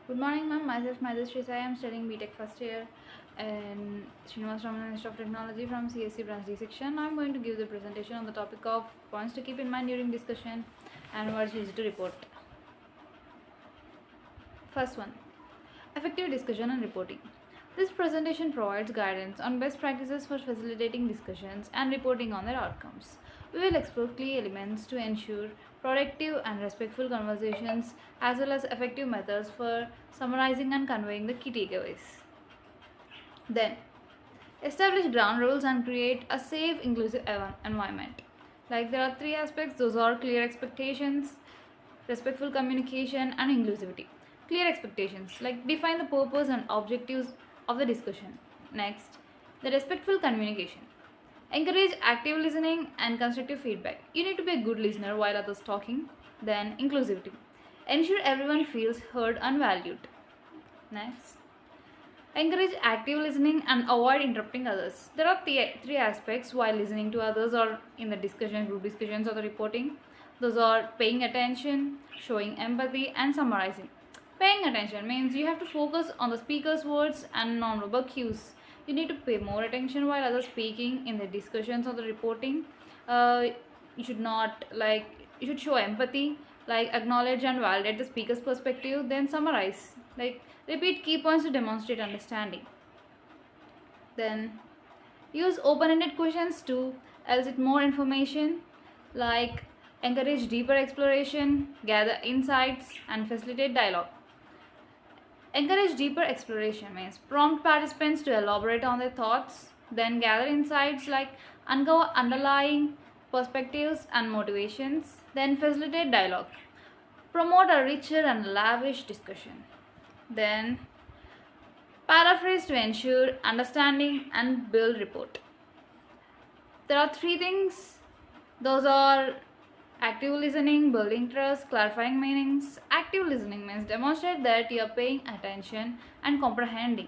Good morning, ma'am. Myself, Madhusri Sai. I am studying BTech first year in Srinivas Ramanan Institute of Technology from CSC Branch D section. I am going to give the presentation on the topic of points to keep in mind during discussion and words used to report. First one, effective discussion and reporting. This presentation provides guidance on best practices for facilitating discussions and reporting on their outcomes. We will explore key elements to ensure productive and respectful conversations as well as effective methods for summarizing and conveying the key takeaways. Then, establish ground rules and create a safe, inclusive environment. Like there are three aspects, those are clear expectations, respectful communication, and inclusivity. Clear expectations, like define the purpose and objectives of the discussion. Next, the respectful communication. Encourage active listening and constructive feedback. You need to be a good listener while others talking. Then, inclusivity. Ensure everyone feels heard and valued. Next, encourage active listening and avoid interrupting others. There are three aspects while listening to others or in the discussion, group discussions or the reporting. Those are paying attention, showing empathy, and summarizing. Paying attention means you have to focus on the speaker's words and nonverbal cues. You need to pay more attention while others speaking in the discussions or the reporting. Uh, you should not like you should show empathy, like acknowledge and validate the speaker's perspective, then summarize. Like repeat key points to demonstrate understanding. Then use open-ended questions to elicit more information, like encourage deeper exploration, gather insights, and facilitate dialogue. Encourage deeper exploration means prompt participants to elaborate on their thoughts, then gather insights like uncover underlying perspectives and motivations, then facilitate dialogue. Promote a richer and lavish discussion. Then paraphrase to ensure understanding and build report. There are three things. Those are active listening, building trust, clarifying meanings. Active listening means demonstrate that you are paying attention and comprehending.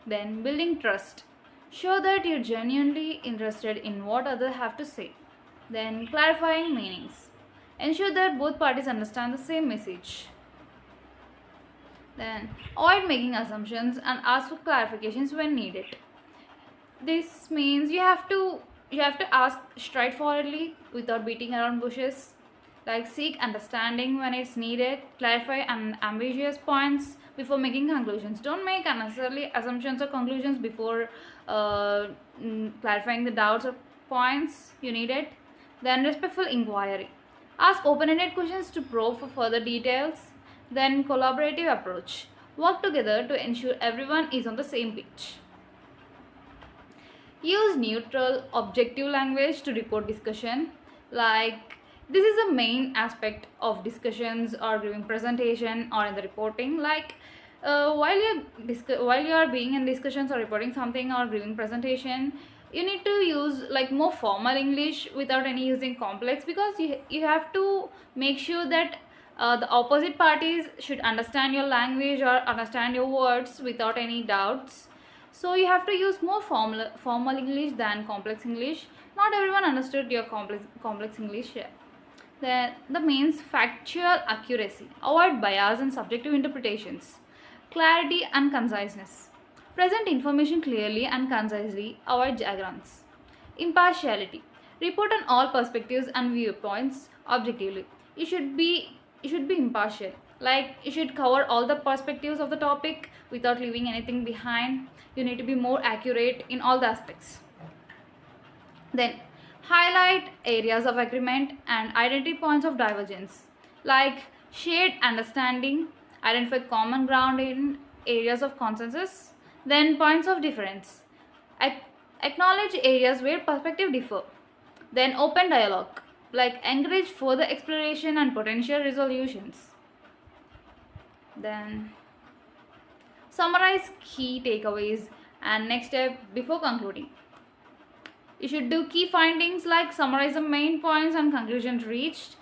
Then building trust. Show that you're genuinely interested in what others have to say. Then clarifying meanings. Ensure that both parties understand the same message. Then avoid making assumptions and ask for clarifications when needed. This means you have to ask straightforwardly without beating around bushes. Like seek understanding when it's needed, clarify ambiguous points before making conclusions. Don't make unnecessarily assumptions or conclusions before clarifying the doubts or points you needed. Then respectful inquiry. Ask open-ended questions to probe for further details. Then collaborative approach. Work together to ensure everyone is on the same page. Use neutral, objective language to report discussion. Like this is the main aspect of discussions or giving presentation or in the reporting. Like while you are being in discussions or reporting something or giving presentation, you need to use like more formal English without any using complex, because you have to make sure that the opposite parties should understand your language or understand your words without any doubts. So you have to use more formal English than complex English. Not everyone understood your complex English here. The means factual accuracy. Avoid bias and subjective interpretations. Clarity and conciseness. Present information clearly and concisely. Avoid diagrams. Impartiality. Report on all perspectives and viewpoints objectively. You should be impartial. Like you should cover all the perspectives of the topic without leaving anything behind. You need to be more accurate in all the aspects. Then highlight areas of agreement and identity points of divergence, like shared understanding, identify common ground in areas of consensus, then points of difference. Ac- Acknowledge areas where perspective differ. Then open dialogue, like encourage further exploration and potential resolutions. Then summarize key takeaways and next step before concluding. You should do key findings like summarize the main points and conclusions reached,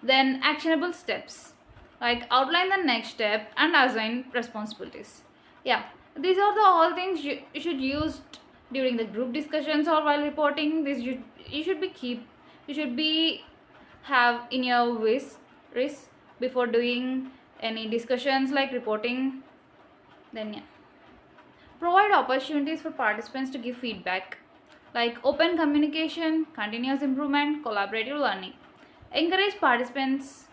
then actionable steps like outline the next step and assign responsibilities. Yeah, these are the all things you should use during the group discussions or while reporting. You should be have in your wish before doing Any discussions like reporting? Then yeah. Provide opportunities for participants to give feedback like open communication, continuous improvement, collaborative learning. Encourage participants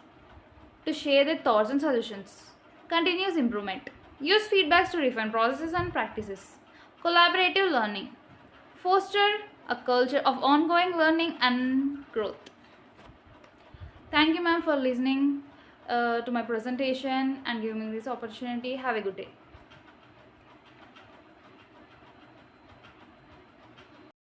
to share their thoughts and solutions. Continuous improvement. Use feedbacks to refine processes and practices. Collaborative learning. Foster a culture of ongoing learning and growth. Thank you, ma'am, for listening to my presentation and giving me this opportunity. Have a good day.